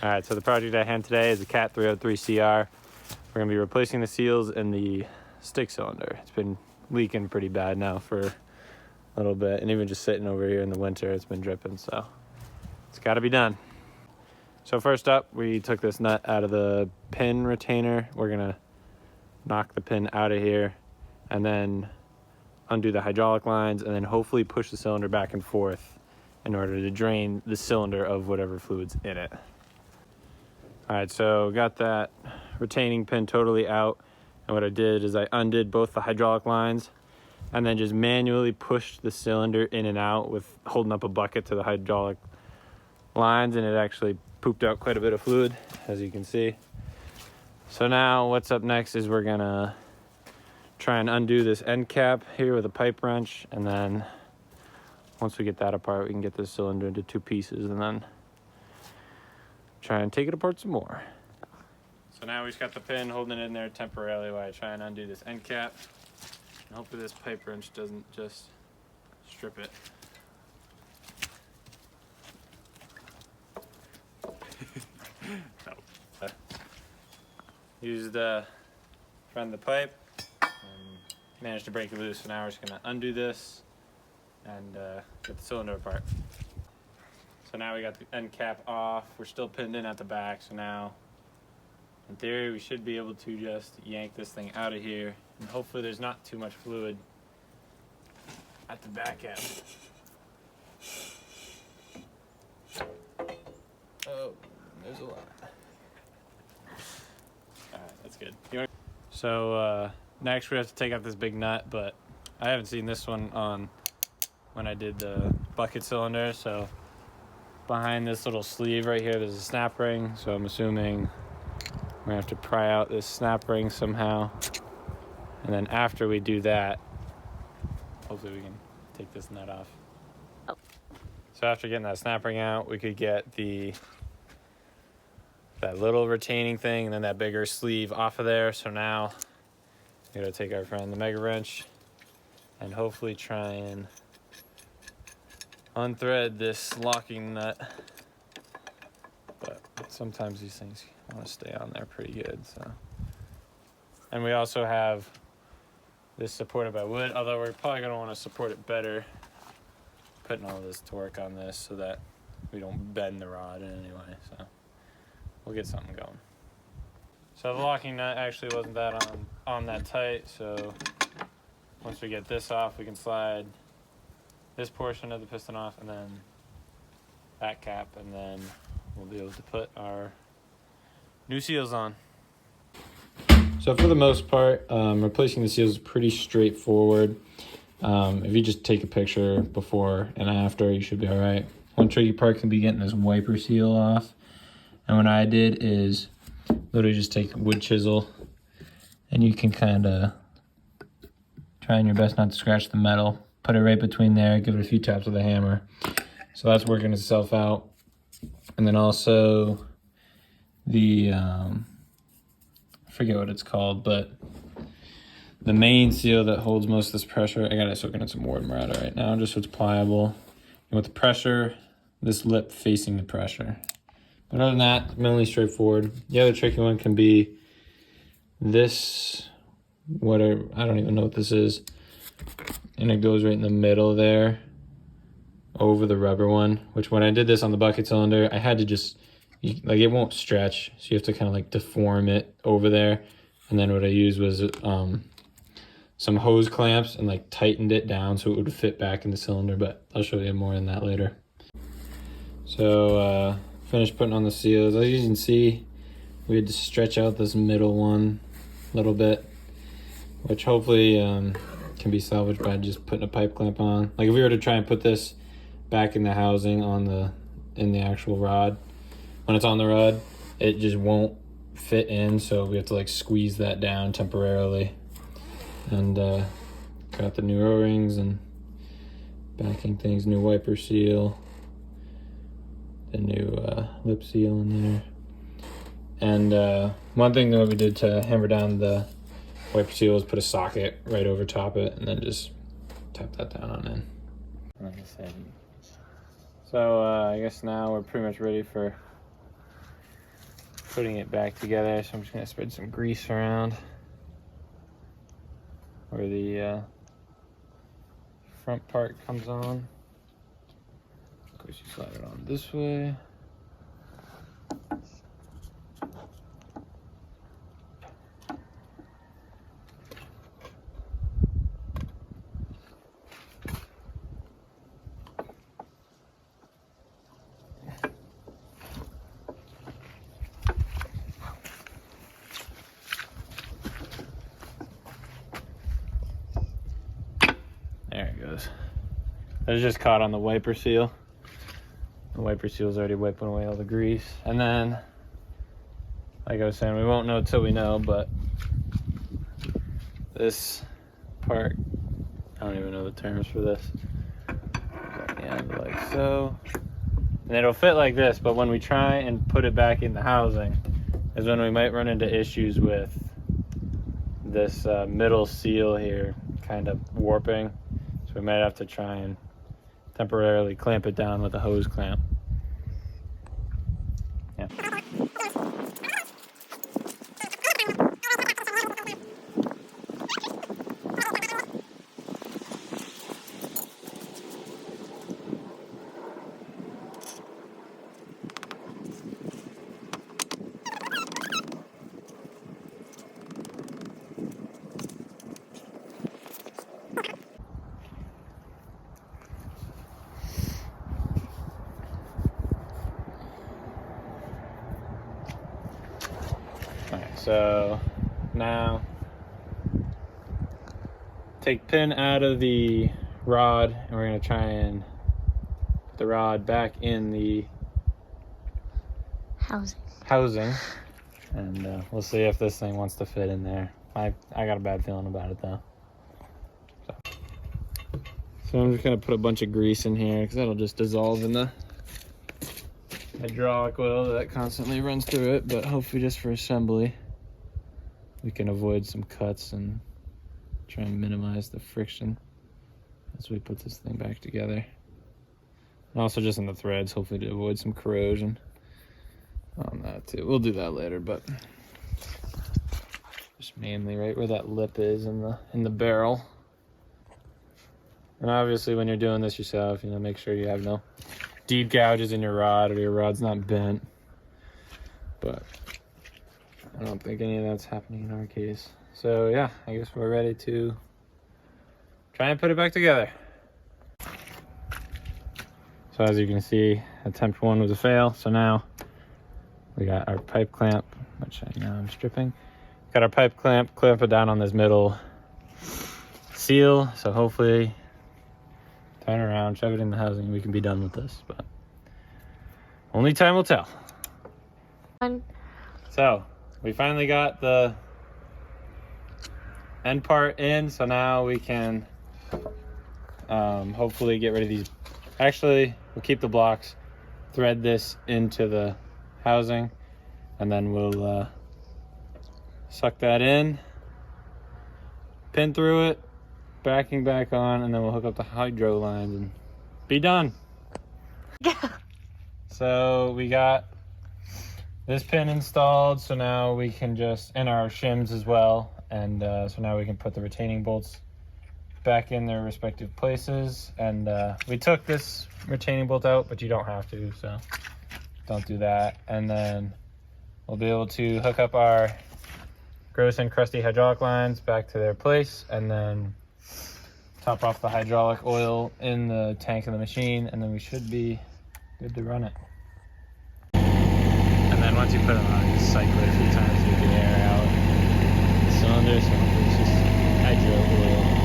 All right, so the project at hand today is a Cat 303 CR. We're gonna be replacing the seals in the stick cylinder. It's been leaking pretty bad now for a little bit, and even just sitting over here in the winter, it's been dripping, so it's gotta be done. So first up, we took this nut out of the pin retainer. We're gonna knock the pin out of here and then undo the hydraulic lines and then hopefully push the cylinder back and forth in order to drain the cylinder of whatever fluid's in it. All right, so got that retaining pin totally out, and what I did is I undid both the hydraulic lines and then just manually pushed the cylinder in and out with holding up a bucket to the hydraulic lines, and it actually pooped out quite a bit of fluid, as you can see. So now what's up next is we're gonna try and undo this end cap here with a pipe wrench, and then once we get that apart, we can get this cylinder into two pieces and then try and take it apart some more. So now we just got the pin holding it in there temporarily while I try and undo this end cap. And hopefully this pipe wrench doesn't just strip it. Used friend the pipe and managed to break it loose. So now we're just gonna undo this and get the cylinder apart. So now we got the end cap off. We're still pinned in at the back, so now in theory we should be able to just yank this thing out of here, and hopefully there's not too much fluid at the back end. Oh, there's a lot. Alright, that's good. So next we have to take out this big nut, but I haven't seen this one on when I did the bucket cylinder, so behind this little sleeve right here there's a snap ring, so I'm assuming we're gonna have to pry out this snap ring somehow, and then after we do that, hopefully we can take this nut off. Oh. So after getting that snap ring out, we could get that little retaining thing and then that bigger sleeve off of there. So now we gotta take our friend the mega wrench and hopefully try and unthread this locking nut, but sometimes these things want to stay on there pretty good. So, and we also have this supported by wood, although we're probably going to want to support it better, putting all this torque on this so that we don't bend the rod in any way. So we'll get something going. So the locking nut actually wasn't that on that tight, so once we get this off, we can slide this portion of the piston off and then that cap, and then we'll be able to put our new seals on. So for the most part, replacing the seals is pretty straightforward. If you just take a picture before and after, you should be all right. One tricky part can be getting this wiper seal off, and what I did is literally just take a wood chisel, and you can kind of trying your best not to scratch the metal. Put it right between there, give it a few taps with a hammer. So that's working itself out. And then also the, I forget what it's called, but the main seal that holds most of this pressure, I got it soaking in some warm water right now, just so it's pliable. And with the pressure, this lip facing the pressure. But other than that, mainly straightforward. The other tricky one can be this, whatever, I don't even know what this is. And it goes right in the middle there over the rubber one, which when I did this on the bucket cylinder, I had to just, like, it won't stretch, so you have to kind of like deform it over there. And then what I used was some hose clamps and like tightened it down so it would fit back in the cylinder, but I'll show you more on that later. So finished putting on the seals. As you can see, we had to stretch out this middle one a little bit, which hopefully can be salvaged by just putting a pipe clamp on. Like if we were to try and put this back in the housing in the actual rod, when it's on the rod, it just won't fit in, so we have to like squeeze that down temporarily. And got the new O-rings and backing things, new wiper seal, the new lip seal in there. And one thing that we did to hammer down the wiper seal is put a socket right over top it and then just tap that down on in. Like I said. So I guess now we're pretty much ready for putting it back together. So I'm just gonna spread some grease around where the front part comes on. Of course, you slide it on this way. There it goes. It was just caught on the wiper seal. The wiper seal's already wiping away all the grease. And then, like I was saying, we won't know till we know, but this part, I don't even know the terms for this. At the end, like so. And it'll fit like this, but when we try and put it back in the housing is when we might run into issues with this middle seal here kind of warping. So we might have to try and temporarily clamp it down with a hose clamp. Yeah. Alright, so now take pin out of the rod and we're going to try and put the rod back in the housing. And we'll see if this thing wants to fit in there. I got a bad feeling about it though. So I'm just going to put a bunch of grease in here because that'll just dissolve in the hydraulic oil that constantly runs through it, but hopefully just for assembly we can avoid some cuts and try and minimize the friction as we put this thing back together. And also just in the threads, hopefully to avoid some corrosion on that too. We'll do that later, but just mainly right where that lip is in the barrel. And obviously when you're doing this yourself, you know, make sure you have no deep gouges in your rod or your rod's not bent. But I don't think any of that's happening in our case. So yeah, I guess we're ready to try and put it back together. So as you can see, attempt 1 was a fail. So now we got our pipe clamp, which now I'm stripping. Got our pipe clamp, clamp it down on this middle seal. So hopefully turn around, shove it in the housing, and we can be done with this, but only time will tell. So we finally got the end part in, so now we can hopefully get rid of these. Actually, we'll keep the blocks, thread this into the housing, and then we'll suck that in, pin through it, backing back on, and then we'll hook up the hydro lines and be done. So we got this pin installed, so now we can just, and our shims as well, and so now we can put the retaining bolts back in their respective places. And we took this retaining bolt out, but you don't have to, so don't do that. And then we'll be able to hook up our gross and crusty hydraulic lines back to their place, and then top off the hydraulic oil in the tank of the machine, and then we should be good to run it. And then once you put it on, you just cycle it a few times to get the air out the cylinder, so it's just hydro oil.